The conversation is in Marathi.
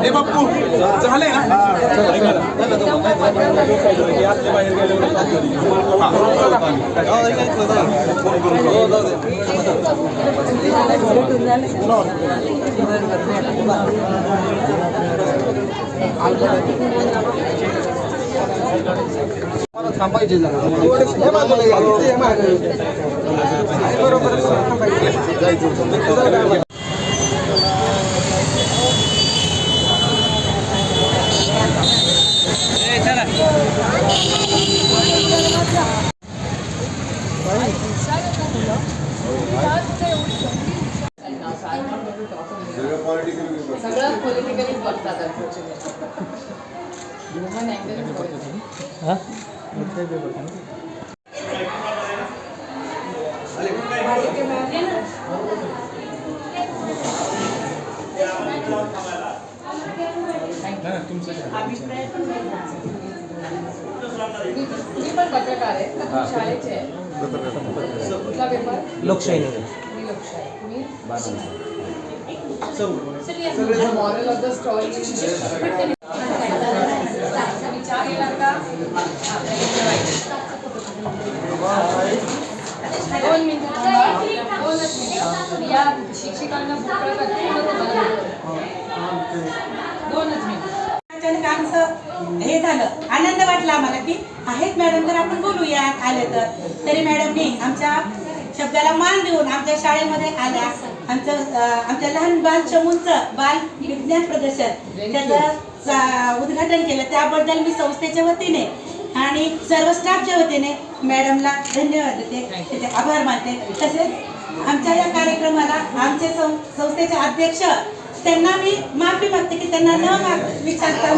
ए बाप्पू झाले ना थांबायचे सगळं पॉलिटिकली बघतात मी पण पत्रकार आहे शाळेचे आहे कुठला पेपर लोकशाही मी लोकशाही तुम्ही मॉरल ऑफ द स्टोरी विचार केला का 2 मिनिटं या शिक्षकांना अचानक आमचं हे झालं, आनंद वाटला आम्हाला की आहेत मॅडम तर आपण बोलूया आले तर. तरी मॅडमने आमच्या शब्दाला मान देऊन आमच्या शाळेमध्ये आल्या. आमच्या लहान बाल चमूंचं बाल विज्ञान प्रदर्शन त्याचं उद्घाटन केलं. त्याबद्दल मी संस्थेच्या वतीने आणि सर्व स्टाफच्या वतीने मॅडमला धन्यवाद देते, त्याचे आभार मानते. तसेच आमच्या या कार्यक्रमाला आमचे संस्थेचे अध्यक्ष त्यांना मी माफी मागते की त्यांना न विचारता